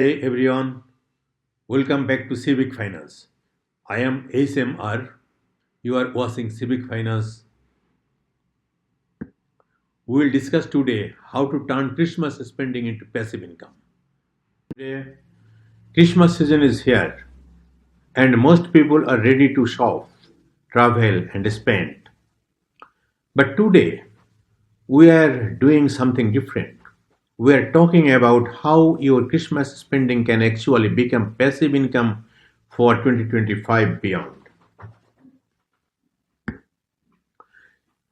Hey everyone, welcome back to Civic Finance. I am ASMR. You are watching Civic Finance. We will discuss today how to turn Christmas spending into passive income. Today, Christmas season is here and most people are ready to shop, travel and spend. But today, we are doing something different. We are talking about how your Christmas spending can actually become passive income for 2025 beyond.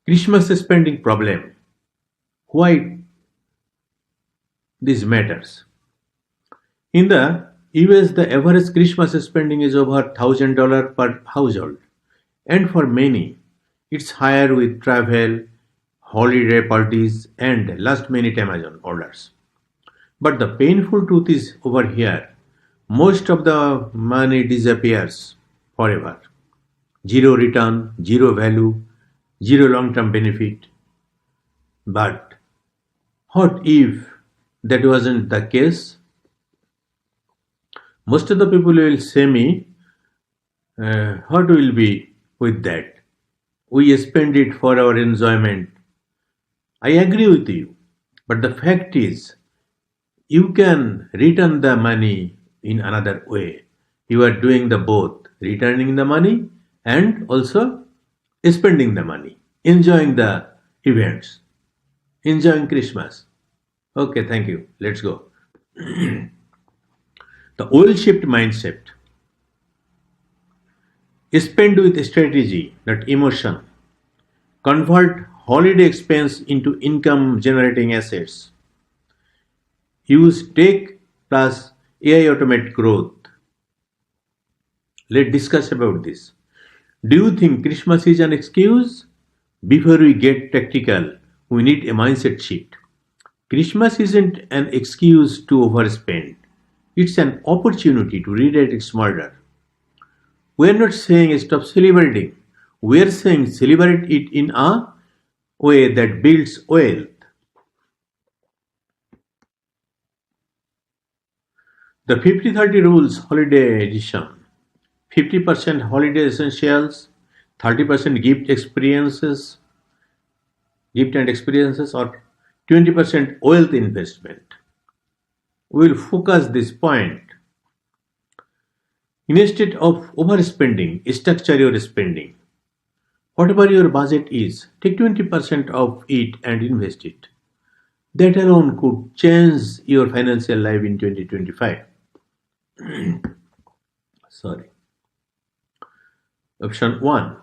Christmas spending problem. Why this matters? In the US, the average Christmas spending is over $1,000 per household, and for many, it's higher with travel, holiday parties, and last-minute Amazon orders. But the painful truth is over here. Most of the money disappears forever. Zero return, zero value, zero long-term benefit. But what if that wasn't the case? Most of the people will say me, what will be with that? We spend it for our enjoyment. I agree with you, but the fact is, you can return the money in another way. You are doing the both, returning the money and also spending the money, enjoying the events, enjoying Christmas. Okay, thank you. Let's go. The oil shift mindset. Spend with strategy, not emotion. Convert holiday expense into income generating assets. Use tech plus AI automate growth. Let's discuss about this. Do you think Christmas is an excuse? Before we get tactical, we need a mindset shift. Christmas isn't an excuse to overspend. It's an opportunity to redirect smarter. We are not saying stop celebrating. We are saying celebrate it in a way that builds wealth. The 50-30 rules holiday edition. 50% holiday essentials, 30% gift and experiences, or 20% wealth investment. We will focus this point. Instead of overspending, structure your spending. Whatever your budget is, take 20% of it and invest it. That alone could change your financial life in 2025. Sorry. Option 1.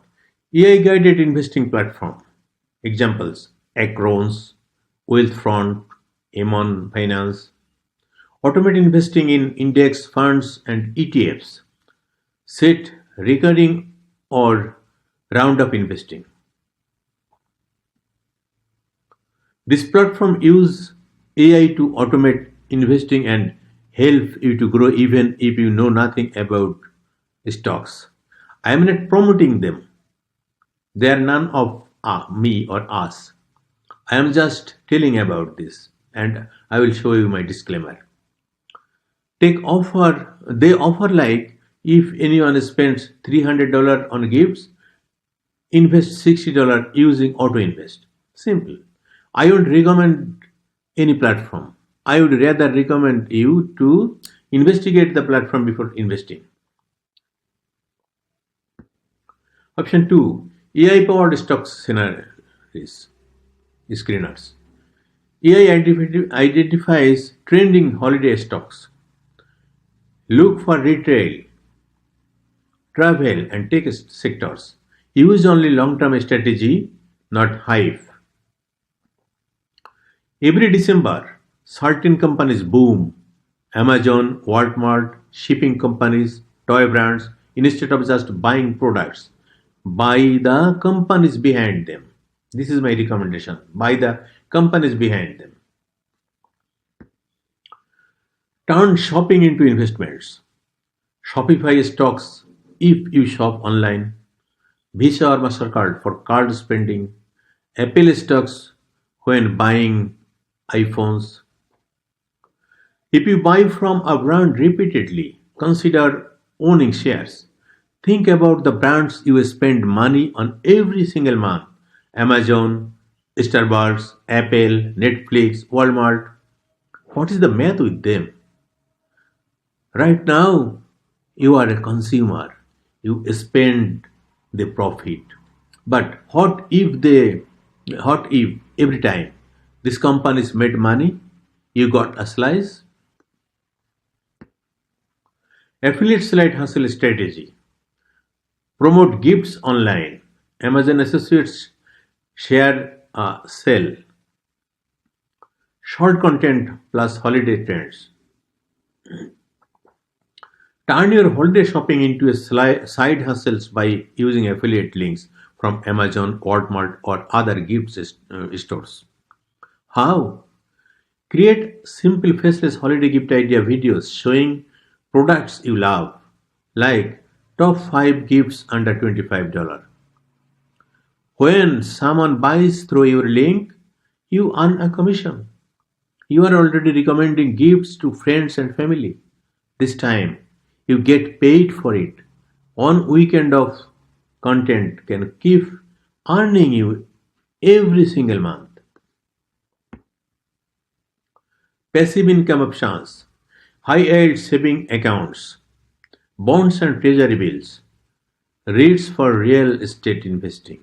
AI guided investing platform. Examples: Acrons, Wealthfront, Amon Finance. Automate investing in index funds and ETFs. Set recurring or roundup investing. This platform use AI to automate investing and help you to grow even if you know nothing about stocks. I am not promoting them. They are none of me or us. I am just telling about this and I will show you my disclaimer. They offer like if anyone spends $300 on gifts, invest $60 using auto invest. Simple. I would recommend any platform. I would rather recommend you to investigate the platform before investing. Option 2. AI powered stock scenarios screeners. AI identifies trending holiday stocks. Look for retail, travel and tech sectors. Use only long-term strategy, not hype. Every December, certain companies boom. Amazon, Walmart, shipping companies, toy brands. Instead of just buying products, buy the companies behind them. This is my recommendation. Buy the companies behind them. Turn shopping into investments. Shopify stocks if you shop online. Visa or MasterCard for card spending. Apple stocks when buying iPhones. If you buy from a brand repeatedly, consider owning shares. Think about the brands you spend money on every single month: Amazon, Starbucks, Apple, Netflix, Walmart. What is the math with them? Right now, you are a consumer. You spend the profit. But what if every time these companies made money, you got a slice? Affiliate side hustle strategy. Promote gifts online. Amazon associates share sell. Short content plus holiday trends. Turn your holiday shopping into a side hustles by using affiliate links from Amazon, Walmart, or other stores. How? Create simple faceless holiday gift idea videos showing products you love, like top 5 gifts under $25. When someone buys through your link, you earn a commission. You are already recommending gifts to friends and family. This time, you get paid for it. One weekend of content can keep earning you every single month. Passive income options, high yield saving accounts, bonds and treasury bills, REITs for real estate investing.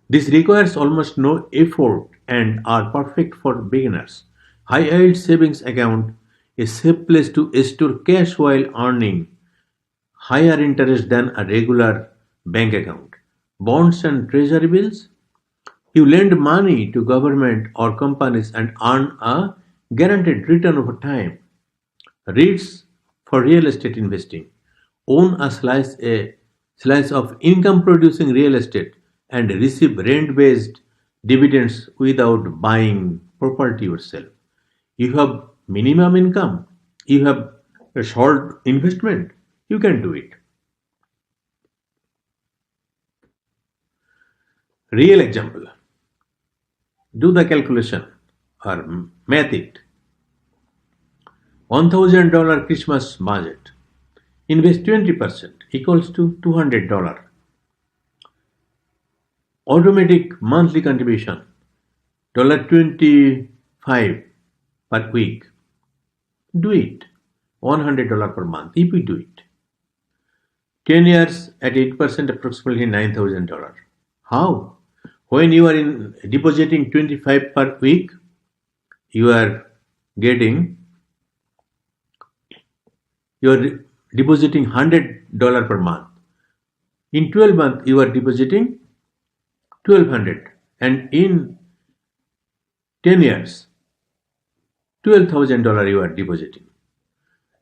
This requires almost no effort and are perfect for beginners. High yield savings account is a safe place to store cash while earning higher interest than a regular bank account. Bonds and treasury bills, you lend money to government or companies and earn a guaranteed return over time. REITs for real estate investing. Own a slice of income producing real estate and receive rent based dividends without buying property yourself. You have minimum income, you have a short investment, you can do it. Real example, do the calculation or math it. $1,000 Christmas budget. Invest 20% equals to $200. Automatic monthly contribution $25 per week. Do it. $100 per month if we do it. 10 years at 8% approximately $9,000. How? When you are in depositing 25 per week, you are getting you are depositing $100 per month. In 12 months, you are depositing 1200, and in 10 years, $12,000 you are depositing.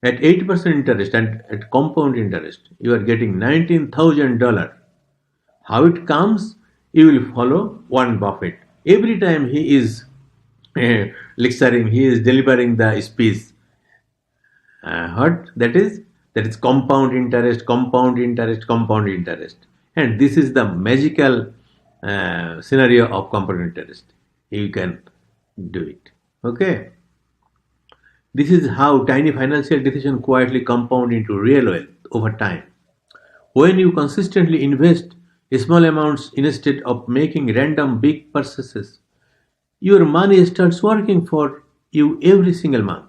At 8% interest and at compound interest, you are getting $19,000. How it comes? You will follow Warren Buffett. Every time he is lecturing, he is delivering the speech. What that is? That is compound interest, compound interest, compound interest. And this is the magical scenario of compound interest. You can do it. Okay. This is how tiny financial decisions quietly compound into real wealth over time. When you consistently invest small amounts instead of making random big purchases, your money starts working for you every single month.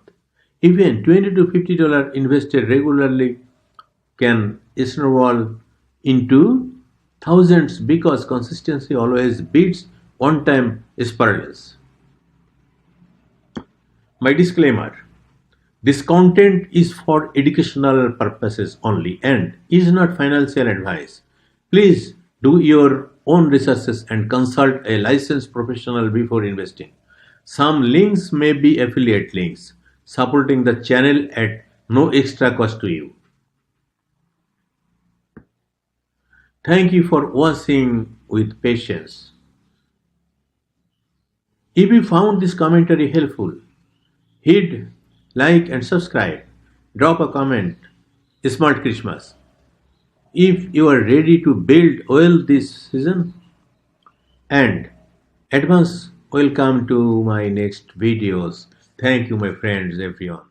Even $20 to $50 invested regularly can snowball into thousands because consistency always beats one time spirals. My disclaimer, this content is for educational purposes only and is not financial advice. Please do your own researches and consult a licensed professional before investing. Some links may be affiliate links, supporting the channel at no extra cost to you. Thank you for watching with patience. If you found this commentary helpful, hit like and subscribe. Drop a comment. Smart Christmas. If you are ready to build well this season and advance Welcome to my next videos. Thank you, my friends, everyone.